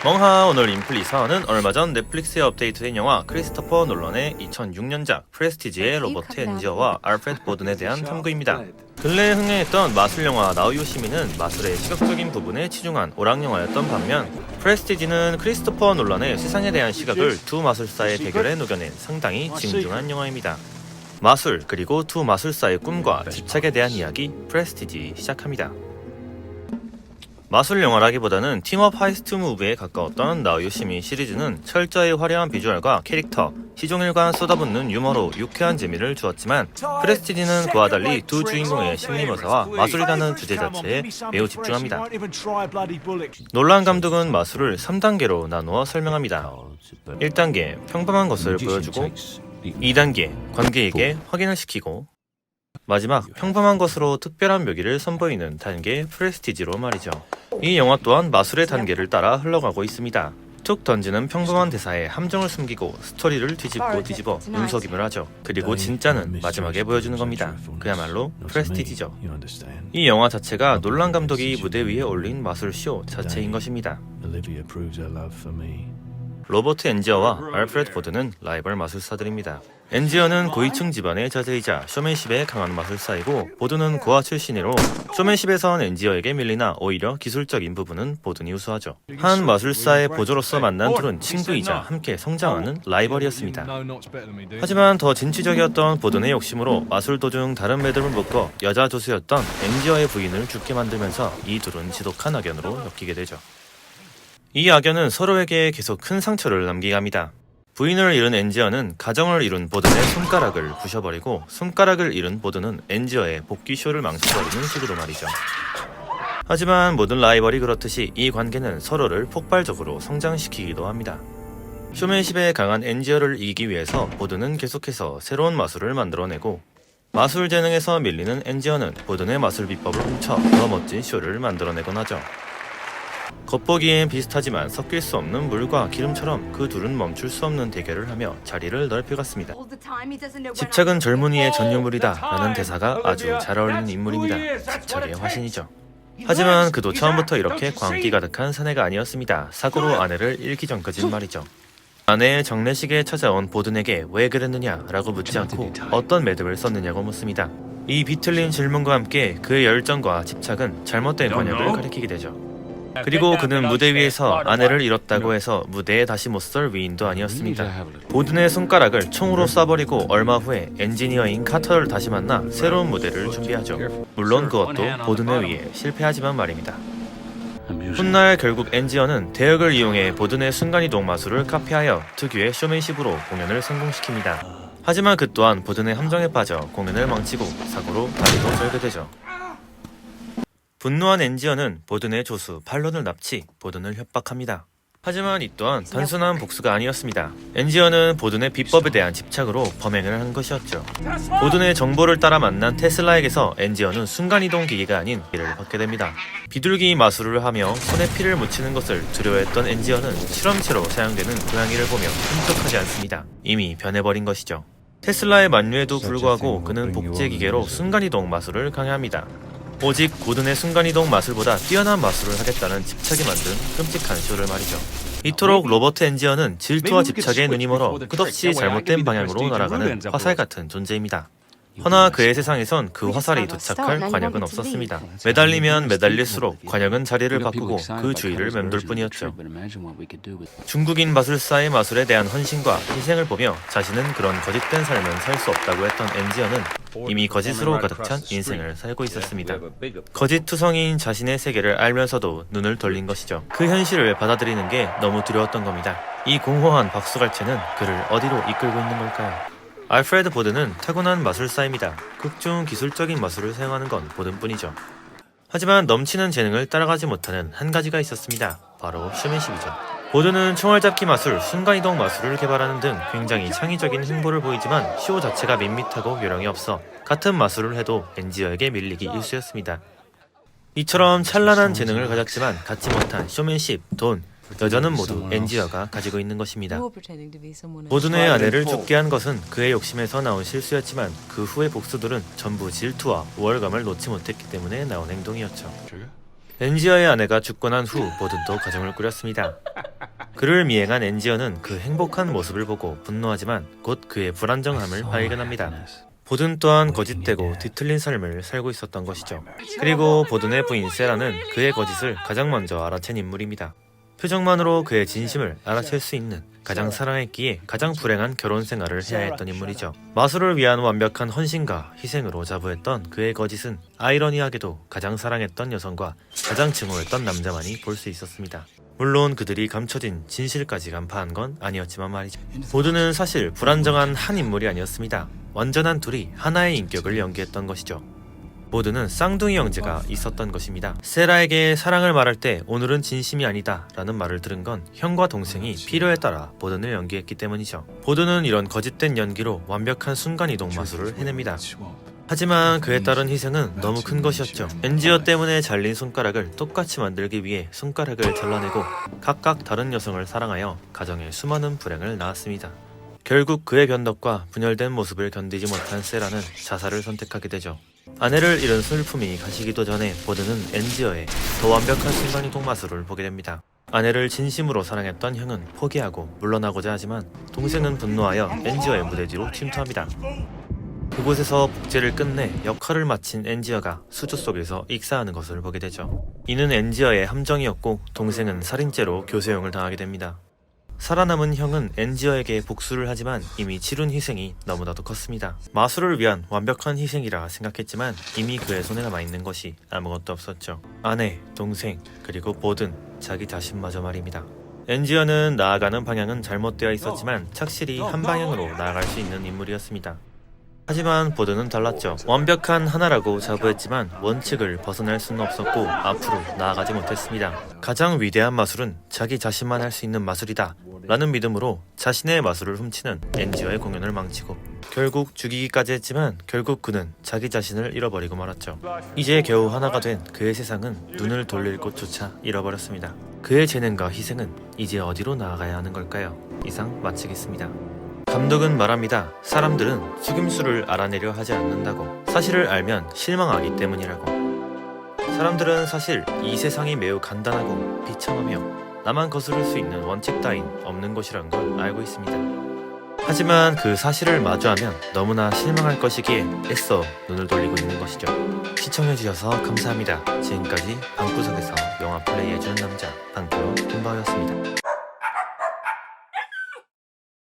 멍하 오늘 인플리 사안은 얼마 전 넷플릭스에 업데이트된 영화 크리스토퍼 놀런의 2006년작 프레스티지의 로버트 엔지어와 알프레드 보든에 대한 탐구입니다. 근래에 흥행했던 마술 영화 나우 요시미는 마술의 시각적인 부분에 치중한 오락 영화였던 반면 프레스티지는 크리스토퍼 놀런의 세상에 대한 시각을 두 마술사의 대결에 녹여낸 상당히 진중한 영화입니다. 마술 그리고 두 마술사의 꿈과 집착에 대한 이야기 프레스티지 시작합니다. 마술 영화라기보다는 팀업 하이스트 무브에 가까웠던 나우 요시미 시리즈는 철저히 화려한 비주얼과 캐릭터, 시종일관 쏟아붓는 유머로 유쾌한 재미를 주었지만 프레스티지는 그와 달리 두 주인공의 심리묘사와 마술이라는 주제 자체에 매우 집중합니다. 놀란 감독은 마술을 3단계로 나누어 설명합니다. 1단계 평범한 것을 보여주고 2단계 관객에게 확인을 시키고 마지막 평범한 것으로 특별한 묘기를 선보이는 단계 프레스티지로 말이죠. 이 영화 또한 마술의 단계를 따라 흘러가고 있습니다. 툭 던지는 평범한 대사에 함정을 숨기고 스토리를 뒤집어 눈속임을 하죠. 그리고 진짜는 마지막에 보여주는 겁니다. 그야말로 프레스티지죠. 이 영화 자체가 놀란 감독이 무대 위에 올린 마술쇼 자체인 것입니다. 로버트 엔지어와 알프레드 보든은 라이벌 마술사들입니다. 엔지어는 고위층 집안의 자제이자 쇼맨십에 강한 마술사이고 보든은 고아 출신이로 쇼맨십에선 엔지어에게 밀리나 오히려 기술적인 부분은 보든이 우수하죠. 한 마술사의 보조로서 만난 둘은 친구이자 함께 성장하는 라이벌이었습니다. 하지만 더 진취적이었던 보든의 욕심으로 마술 도중 다른 매듭을 묶어 여자 조수였던 엔지어의 부인을 죽게 만들면서 이 둘은 지독한 악연으로 엮이게 되죠. 이 악연은 서로에게 계속 큰 상처를 남기게 합니다. 부인을 잃은 엔지어는 가정을 이룬 보든의 손가락을 부셔버리고 손가락을 잃은 보든은 엔지어의 복귀쇼를 망쳐버리는 식으로 말이죠. 하지만 모든 라이벌이 그렇듯이 이 관계는 서로를 폭발적으로 성장시키기도 합니다. 쇼맨십에 강한 엔지어를 이기기 위해서 보든은 계속해서 새로운 마술을 만들어내고 마술 재능에서 밀리는 엔지어는 보든의 마술 비법을 훔쳐 더 멋진 쇼를 만들어내곤 하죠. 겉보기엔 비슷하지만 섞일 수 없는 물과 기름처럼 그 둘은 멈출 수 없는 대결을 하며 자리를 넓혀갔습니다. 집착은 젊은이의 전유물이다 라는 대사가 아주 잘 어울리는 인물입니다. 집착의 화신이죠. 하지만 그도 처음부터 이렇게 광기 가득한 사내가 아니었습니다. 사고로 아내를 잃기 전까진 말이죠. 아내의 장례식에 찾아온 보든에게 왜 그랬느냐 라고 묻지 않고 어떤 매듭을 썼느냐고 묻습니다. 이 비틀린 질문과 함께 그의 열정과 집착은 잘못된 관역을 가리키게 되죠. 그리고 그는 무대 위에서 아내를 잃었다고 해서 무대에 다시 못 설 위인도 아니었습니다. 보든의 손가락을 총으로 쏴버리고 얼마 후에 엔지니어인 카터를 다시 만나 새로운 무대를 준비하죠. 물론 그것도 보든에 의해 실패하지만 말입니다. 훗날 결국 엔지어는 대역을 이용해 보든의 순간이동 마술을 카피하여 특유의 쇼맨십으로 공연을 성공시킵니다. 하지만 그 또한 보든의 함정에 빠져 공연을 망치고 사고로 다리도 절개되죠. 분노한 엔지어는 보든의 조수 팔론을 납치, 보든을 협박합니다. 하지만 이 또한 단순한 복수가 아니었습니다. 엔지어는 보든의 비법에 대한 집착으로 범행을 한 것이었죠. 보든의 정보를 따라 만난 테슬라에게서 엔지어는 순간이동 기기가 아닌 피를 받게 됩니다. 비둘기 마술을 하며 손에 피를 묻히는 것을 두려워했던 엔지어는 실험체로 사용되는 고양이를 보며 흠쩍하지 않습니다. 이미 변해버린 것이죠. 테슬라의 만류에도 불구하고 그는 복제 기계로 순간이동 마술을 강요합니다. 오직 고든의 순간이동 마술보다 뛰어난 마술을 하겠다는 집착이 만든 끔찍한 쇼를 말이죠. 이토록 로버트 엔지어는 질투와 집착에 눈이 멀어 끝없이 잘못된 방향으로 날아가는 화살 같은 존재입니다. 허나 그의 세상에선 그 화살이 도착할 관역은 없었습니다. 매달리면 매달릴수록 관역은 자리를 바꾸고 그 주위를 맴돌 뿐이었죠. 중국인 마술사의 마술에 대한 헌신과 희생을 보며 자신은 그런 거짓된 삶은 살 수 없다고 했던 엔지어는 이미 거짓으로 가득 찬 인생을 살고 있었습니다. 거짓 투성이인 자신의 세계를 알면서도 눈을 돌린 것이죠. 그 현실을 받아들이는 게 너무 두려웠던 겁니다. 이 공허한 박수갈채는 그를 어디로 이끌고 있는 걸까요? 알프레드 보든은 타고난 마술사입니다. 극중 기술적인 마술을 사용하는 건 보든뿐이죠. 하지만 넘치는 재능을 따라가지 못하는 한 가지가 있었습니다. 바로 쇼맨십이죠. 보든은 총알잡기 마술, 순간이동 마술을 개발하는 등 굉장히 창의적인 행보를 보이지만 쇼 자체가 밋밋하고 요령이 없어 같은 마술을 해도 엔지어에게 밀리기 일쑤였습니다. 이처럼 찬란한 재능을 가졌지만 갖지 못한 쇼맨십, 돈, 여자는 모두 엔지어가 가지고 있는 것입니다. 보든의 아내를 죽게 한 것은 그의 욕심에서 나온 실수였지만 그 후의 복수들은 전부 질투와 우월감을 놓지 못했기 때문에 나온 행동이었죠. 엔지어의 아내가 죽고 난 후 보든도 가정을 꾸렸습니다. 그를 미행한 엔지어는 그 행복한 모습을 보고 분노하지만 곧 그의 불안정함을 발견합니다. 보든 또한 거짓되고 뒤틀린 삶을 살고 있었던 것이죠. 그리고 보든의 부인 세라는 그의 거짓을 가장 먼저 알아챈 인물입니다. 표정만으로 그의 진심을 알아챌 수 있는, 가장 사랑했기에 가장 불행한 결혼 생활을 해야 했던 인물이죠. 마술을 위한 완벽한 헌신과 희생으로 자부했던 그의 거짓은 아이러니하게도 가장 사랑했던 여성과 가장 증오했던 남자만이 볼 수 있었습니다. 물론 그들이 감춰진 진실까지 간파한 건 아니었지만 말이죠. 보든은 사실 불안정한 한 인물이 아니었습니다. 완전한 둘이 하나의 인격을 연기했던 것이죠. 보든은 쌍둥이 형제가 있었던 것입니다. 세라에게 사랑을 말할 때 오늘은 진심이 아니다 라는 말을 들은 건 형과 동생이 필요에 따라 보든을 연기했기 때문이죠. 보든은 이런 거짓된 연기로 완벽한 순간이동 마술을 해냅니다. 하지만 그에 따른 희생은 너무 큰 것이었죠. 엔지어 때문에 잘린 손가락을 똑같이 만들기 위해 손가락을 잘라내고 각각 다른 여성을 사랑하여 가정에 수많은 불행을 낳았습니다. 결국 그의 변덕과 분열된 모습을 견디지 못한 세라는 자살을 선택하게 되죠. 아내를 잃은 슬픔이 가시기도 전에 보든은 엔지어의 더 완벽한 순간이동 마술을 보게 됩니다. 아내를 진심으로 사랑했던 형은 포기하고 물러나고자 하지만 동생은 분노하여 엔지어의 무대 뒤로 침투합니다. 그곳에서 복제를 끝내 역할을 마친 엔지어가 수조 속에서 익사하는 것을 보게 되죠. 이는 엔지어의 함정이었고 동생은 살인죄로 교세형을 당하게 됩니다. 살아남은 형은 엔지어에게 복수를 하지만 이미 치룬 희생이 너무나도 컸습니다. 마술을 위한 완벽한 희생이라 생각했지만 이미 그의 손에 남아있는 것이 아무것도 없었죠. 아내, 동생, 그리고 보든, 자기 자신마저 말입니다. 엔지어는 나아가는 방향은 잘못되어 있었지만 착실히 한 방향으로 나아갈 수 있는 인물이었습니다. 하지만 보든은 달랐죠. 완벽한 하나라고 자부했지만 원칙을 벗어날 수는 없었고 앞으로 나아가지 못했습니다. 가장 위대한 마술은 자기 자신만 할 수 있는 마술이다 라는 믿음으로 자신의 마술을 훔치는 엔지어의 공연을 망치고 결국 죽이기까지 했지만 결국 그는 자기 자신을 잃어버리고 말았죠. 이제 겨우 하나가 된 그의 세상은 눈을 돌릴 곳조차 잃어버렸습니다. 그의 재능과 희생은 이제 어디로 나아가야 하는 걸까요? 이상 마치겠습니다. 감독은 말합니다. 사람들은 속임수를 알아내려 하지 않는다고. 사실을 알면 실망하기 때문이라고. 사람들은 사실 이 세상이 매우 간단하고 비참하며 나만 거스를 수 있는 원칙 따윈 없는 것이란 걸 알고 있습니다. 하지만 그 사실을 마주하면 너무나 실망할 것이기에 애써 눈을 돌리고 있는 것이죠. 시청해주셔서 감사합니다. 지금까지 방구석에서 영화 플레이해주는 남자 방구로 김바오였습니다.